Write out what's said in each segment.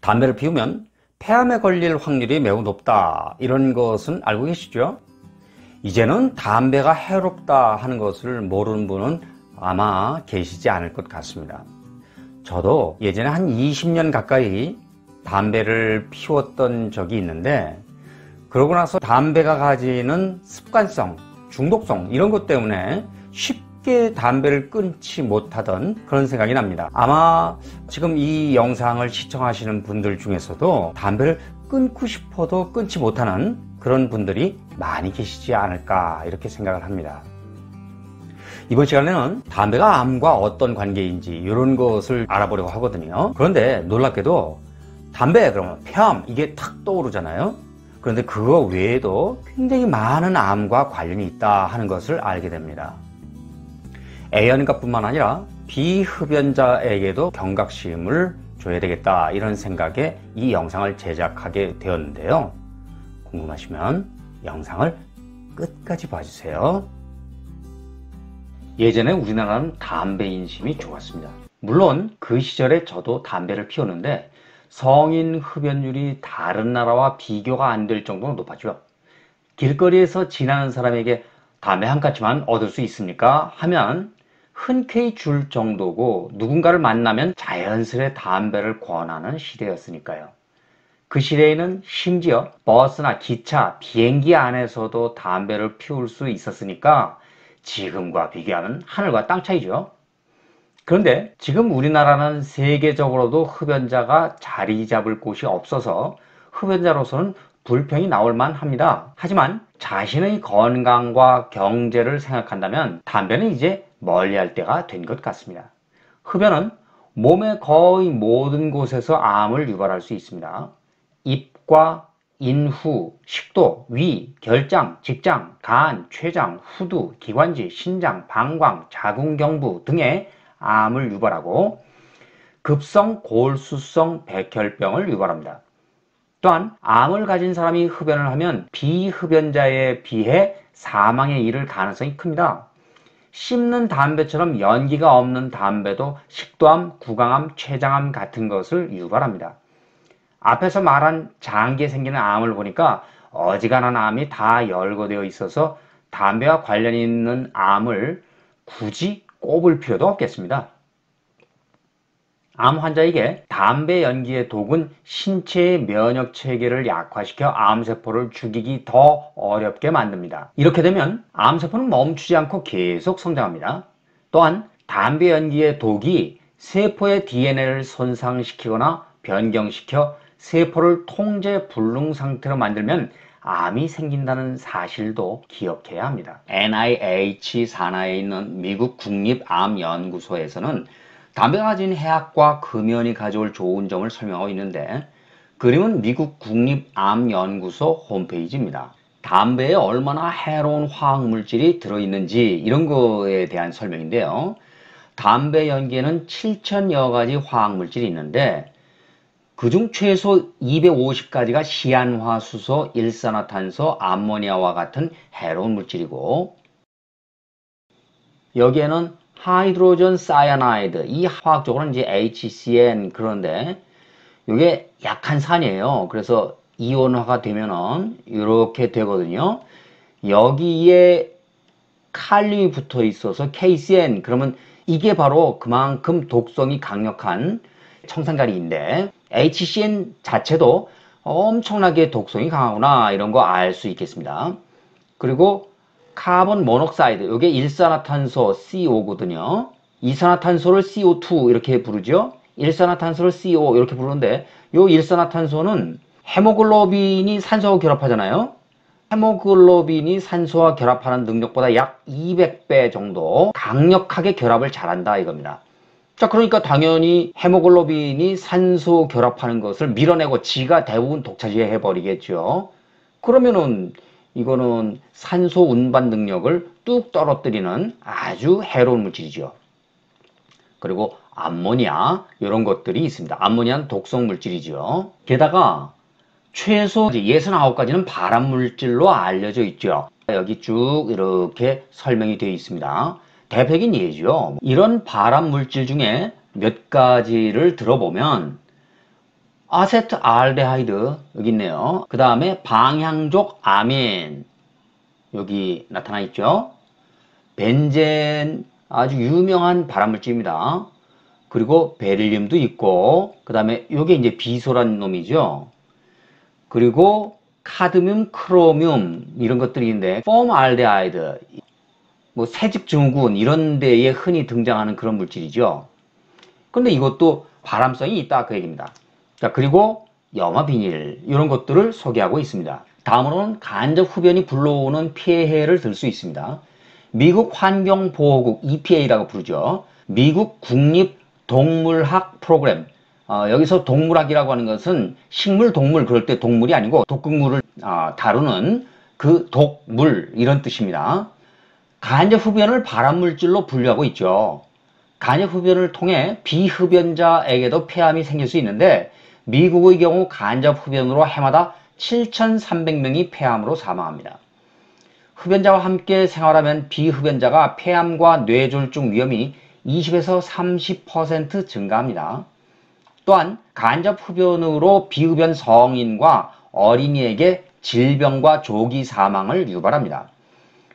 담배를 피우면 폐암에 걸릴 확률이 매우 높다, 이런 것은 알고 계시죠? 이제는 담배가 해롭다 하는 것을 모르는 분은 아마 계시지 않을 것 같습니다. 저도 예전에 한 20년 가까이 담배를 피웠던 적이 있는데, 그러고 나서 담배가 가지는 습관성, 중독성, 이런 것 때문에 쉽게 담배를 끊지 못하던 그런 생각이 납니다. 아마 지금 이 영상을 시청하시는 분들 중에서도 담배를 끊고 싶어도 끊지 못하는 그런 분들이 많이 계시지 않을까, 이렇게 생각을 합니다. 이번 시간에는 담배가 암과 어떤 관계인지 이런 것을 알아보려고 하거든요. 그런데 놀랍게도 담배 그러면 폐암, 이게 탁 떠오르잖아요. 그런데 그거 외에도 굉장히 많은 암과 관련이 있다 하는 것을 알게 됩니다. 애연가뿐만 아니라 비흡연자에게도 경각심을 줘야 되겠다, 이런 생각에 이 영상을 제작하게 되었는데요. 궁금하시면 영상을 끝까지 봐주세요. 예전에 우리나라는 담배 인심이 좋았습니다. 물론 그 시절에 저도 담배를 피웠는데 성인 흡연율이 다른 나라와 비교가 안 될 정도로 높았죠. 길거리에서 지나는 사람에게 담배 한 까치만 얻을 수 있습니까? 하면 흔쾌히 줄 정도고, 누군가를 만나면 자연스레 담배를 권하는 시대였으니까요. 그 시대에는 심지어 버스나 기차, 비행기 안에서도 담배를 피울 수 있었으니까 지금과 비교하면 하늘과 땅 차이죠. 그런데 지금 우리나라는 세계적으로도 흡연자가 자리 잡을 곳이 없어서 흡연자로서는 불평이 나올 만합니다. 하지만 자신의 건강과 경제를 생각한다면 담배는 이제 멀리할 때가 된 것 같습니다. 흡연은 몸의 거의 모든 곳에서 암을 유발할 수 있습니다. 입과 인후, 식도, 위, 결장, 직장, 간, 췌장, 후두, 기관지, 신장, 방광, 자궁경부 등의 암을 유발하고 급성 골수성 백혈병을 유발합니다. 또한 암을 가진 사람이 흡연을 하면 비흡연자에 비해 사망에 이를 가능성이 큽니다. 씹는 담배처럼 연기가 없는 담배도 식도암, 구강암, 췌장암 같은 것을 유발합니다. 앞에서 말한 장기에 생기는 암을 보니까 어지간한 암이 다 열거되어 있어서 담배와 관련이 있는 암을 굳이 꼽을 필요도 없겠습니다. 암 환자에게 담배 연기의 독은 신체의 면역 체계를 약화시켜 암세포를 죽이기 더 어렵게 만듭니다. 이렇게 되면 암세포는 멈추지 않고 계속 성장합니다. 또한 담배 연기의 독이 세포의 DNA를 손상시키거나 변경시켜 세포를 통제 불능 상태로 만들면 암이 생긴다는 사실도 기억해야 합니다. NIH 산하에 있는 미국 국립암연구소에서는 담배가 가진 해악과 금연이 가져올 좋은 점을 설명하고 있는데, 그림은 미국 국립암연구소 홈페이지입니다. 담배에 얼마나 해로운 화학물질이 들어있는지 이런 거에 대한 설명인데요. 담배 연기에는 7,000여 가지 화학물질이 있는데 그중 최소 250가지가 시안화수소, 일산화탄소, 암모니아와 같은 해로운 물질이고, 여기에는 하이드로전 사이아나이드, 이 화학적으로는 이제 HCN, 그런데 이게 약한 산이에요. 그래서 이온화가 되면은 이렇게 되거든요. 여기에 칼륨이 붙어 있어서 KCN, 그러면 이게 바로 그만큼 독성이 강력한 청산가리인데, HCN 자체도 엄청나게 독성이 강하구나, 이런 거 알 수 있겠습니다. 그리고 카본 모녹사이드, 이게 일산화탄소 CO 거든요. 이산화탄소를 CO2 이렇게 부르죠. 일산화탄소를 CO 이렇게 부르는데, 이 일산화탄소는 헤모글로빈이 산소와 결합하잖아요. 헤모글로빈이 산소와 결합하는 능력보다 약 200배 정도 강력하게 결합을 잘한다, 이겁니다. 자, 그러니까 당연히 헤모글로빈이 산소 결합하는 것을 밀어내고 지가 대부분 독차지해 버리겠죠. 그러면은 이거는 산소 운반 능력을 뚝 떨어뜨리는 아주 해로운 물질이죠. 그리고 암모니아, 이런 것들이 있습니다. 암모니아는 독성 물질이죠. 게다가 최소 69가지는 발암물질로 알려져 있죠. 여기 쭉 이렇게 설명이 되어 있습니다. 대표적인 예죠. 이런 발암물질 중에 몇 가지를 들어보면 아세트알데하이드 여기 있네요. 그 다음에 방향족 아민 여기 나타나 있죠. 벤젠 아주 유명한 발암물질입니다. 그리고 베릴륨도 있고 그 다음에 요게 이제 비소란 놈이죠. 그리고 카드뮴, 크로뮴 이런 것들이 있는데 폼알데하이드 뭐 새집증후군 이런 데에 흔히 등장하는 그런 물질이죠. 근데 이것도 발암성이 있다 그 얘기입니다. 자, 그리고 염화비닐 이런 것들을 소개하고 있습니다. 다음으로는 간접 흡연이 불러오는 폐해를 들 수 있습니다. 미국 환경보호국 EPA라고 부르죠. 미국 국립동물학 프로그램. 여기서 동물학이라고 하는 것은 식물, 동물 그럴 때 동물이 아니고 독극물을 다루는 그 독물 이런 뜻입니다. 간접 흡연을 발암물질로 분류하고 있죠. 간접 흡연을 통해 비흡연자에게도 폐암이 생길 수 있는데 미국의 경우 간접 흡연으로 해마다 7,300명이 폐암으로 사망합니다. 흡연자와 함께 생활하면 비흡연자가 폐암과 뇌졸중 위험이 20에서 30% 증가합니다. 또한 간접 흡연으로 비흡연 성인과 어린이에게 질병과 조기 사망을 유발합니다.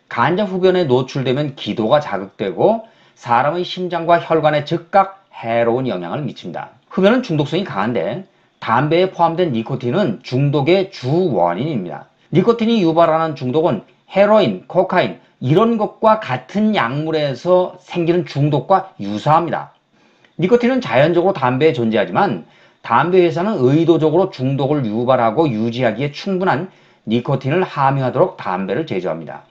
간접 흡연에 노출되면 기도가 자극되고 사람의 심장과 혈관에 즉각 해로운 영향을 미칩니다. 흡연은 중독성이 강한데 담배에 포함된 니코틴은 중독의 주 원인입니다. 니코틴이 유발하는 중독은 헤로인, 코카인 이런 것과 같은 약물에서 생기는 중독과 유사합니다. 니코틴은 자연적으로 담배에 존재하지만 담배 회사는 의도적으로 중독을 유발하고 유지하기에 충분한 니코틴을 함유하도록 담배를 제조합니다.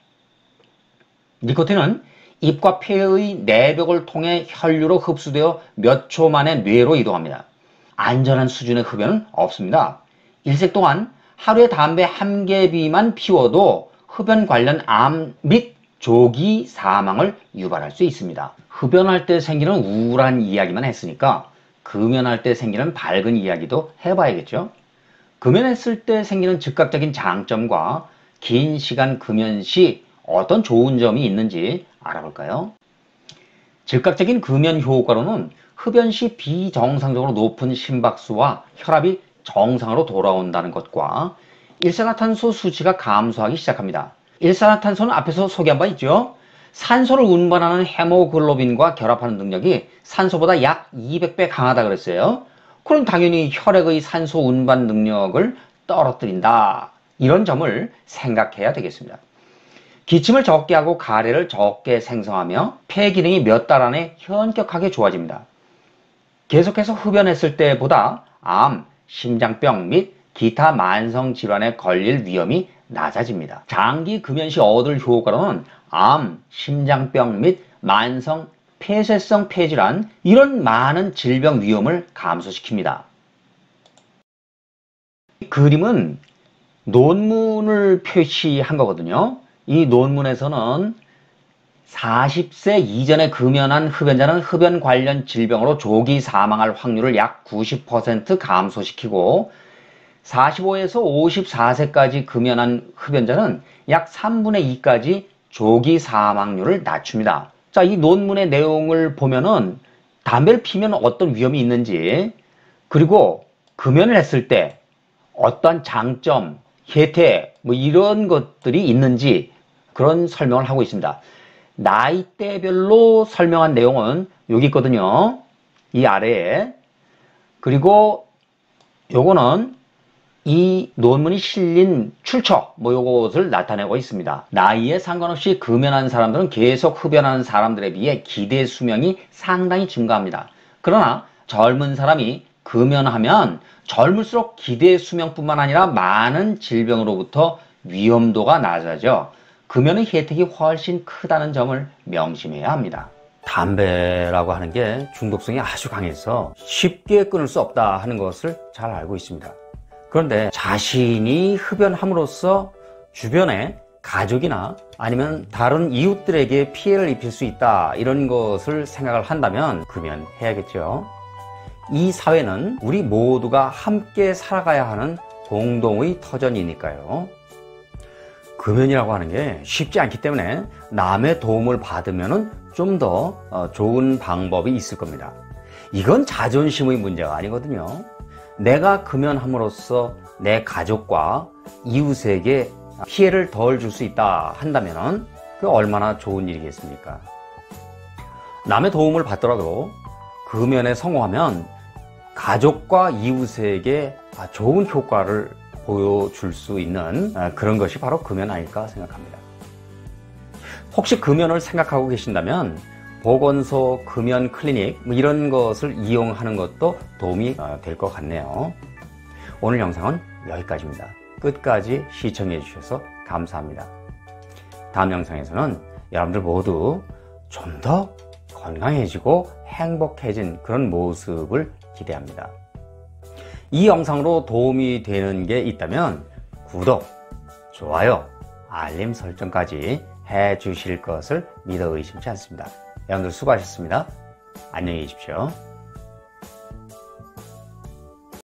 니코틴은 입과 폐의 내벽을 통해 혈류로 흡수되어 몇 초 만에 뇌로 이동합니다. 안전한 수준의 흡연은 없습니다. 일생 동안 하루에 담배 한 개비만 피워도 흡연 관련 암 및 조기 사망을 유발할 수 있습니다. 흡연할 때 생기는 우울한 이야기만 했으니까 금연할 때 생기는 밝은 이야기도 해봐야겠죠. 금연했을 때 생기는 즉각적인 장점과 긴 시간 금연 시 어떤 좋은 점이 있는지 알아볼까요? 즉각적인 금연 효과로는 흡연 시 비정상적으로 높은 심박수와 혈압이 정상으로 돌아온다는 것과 일산화탄소 수치가 감소하기 시작합니다. 일산화탄소는 앞에서 소개한 바 있죠. 산소를 운반하는 헤모글로빈과 결합하는 능력이 산소보다 약 200배 강하다 그랬어요. 그럼 당연히 혈액의 산소 운반 능력을 떨어뜨린다. 이런 점을 생각해야 되겠습니다. 기침을 적게 하고 가래를 적게 생성하며 폐 기능이 몇 달 안에 현격하게 좋아집니다. 계속해서 흡연했을 때보다 암, 심장병 및 기타 만성 질환에 걸릴 위험이 낮아집니다. 장기 금연 시 얻을 효과로는 암, 심장병 및 만성 폐쇄성 폐질환 이런 많은 질병 위험을 감소시킵니다. 그림은 논문을 표시한 거거든요. 이 논문에서는 40세 이전에 금연한 흡연자는 흡연 관련 질병으로 조기 사망할 확률을 약 90% 감소시키고 45에서 54세까지 금연한 흡연자는 약 3분의 2까지 조기 사망률을 낮춥니다. 자, 이 논문의 내용을 보면은 담배를 피면 어떤 위험이 있는지 그리고 금연을 했을 때 어떤 장점, 혜택 뭐 이런 것들이 있는지 그런 설명을 하고 있습니다. 나이대별로 설명한 내용은 여기 있거든요. 이 아래에. 그리고 요거는 이 논문이 실린 출처 뭐 요것을 나타내고 있습니다. 나이에 상관없이 금연하는 사람들은 계속 흡연하는 사람들에 비해 기대 수명이 상당히 증가합니다. 그러나 젊은 사람이 금연하면 젊을수록 기대 수명뿐만 아니라 많은 질병으로부터 위험도가 낮아져 금연의 혜택이 훨씬 크다는 점을 명심해야 합니다. 담배라고 하는 게 중독성이 아주 강해서 쉽게 끊을 수 없다 하는 것을 잘 알고 있습니다. 그런데 자신이 흡연함으로써 주변에 가족이나 아니면 다른 이웃들에게 피해를 입힐 수 있다 이런 것을 생각을 한다면 금연해야겠죠. 이 사회는 우리 모두가 함께 살아가야 하는 공동의 터전이니까요. 금연이라고 하는 게 쉽지 않기 때문에 남의 도움을 받으면 좀 더 좋은 방법이 있을 겁니다. 이건 자존심의 문제가 아니거든요. 내가 금연함으로써 내 가족과 이웃에게 피해를 덜 줄 수 있다 한다면 그 얼마나 좋은 일이겠습니까? 남의 도움을 받더라도 금연에 성공하면 가족과 이웃에게 좋은 효과를 보여줄 수 있는 그런 것이 바로 금연 아닐까 생각합니다. 혹시 금연을 생각하고 계신다면 보건소 금연 클리닉 이런 것을 이용하는 것도 도움이 될 것 같네요. 오늘 영상은 여기까지입니다. 끝까지 시청해 주셔서 감사합니다. 다음 영상에서는 여러분들 모두 좀 더 건강해지고 행복해진 그런 모습을 기대합니다. 이 영상으로 도움이 되는 게 있다면 구독, 좋아요, 알림 설정까지 해 주실 것을 믿어 의심치 않습니다. 여러분들 수고하셨습니다. 안녕히 계십시오.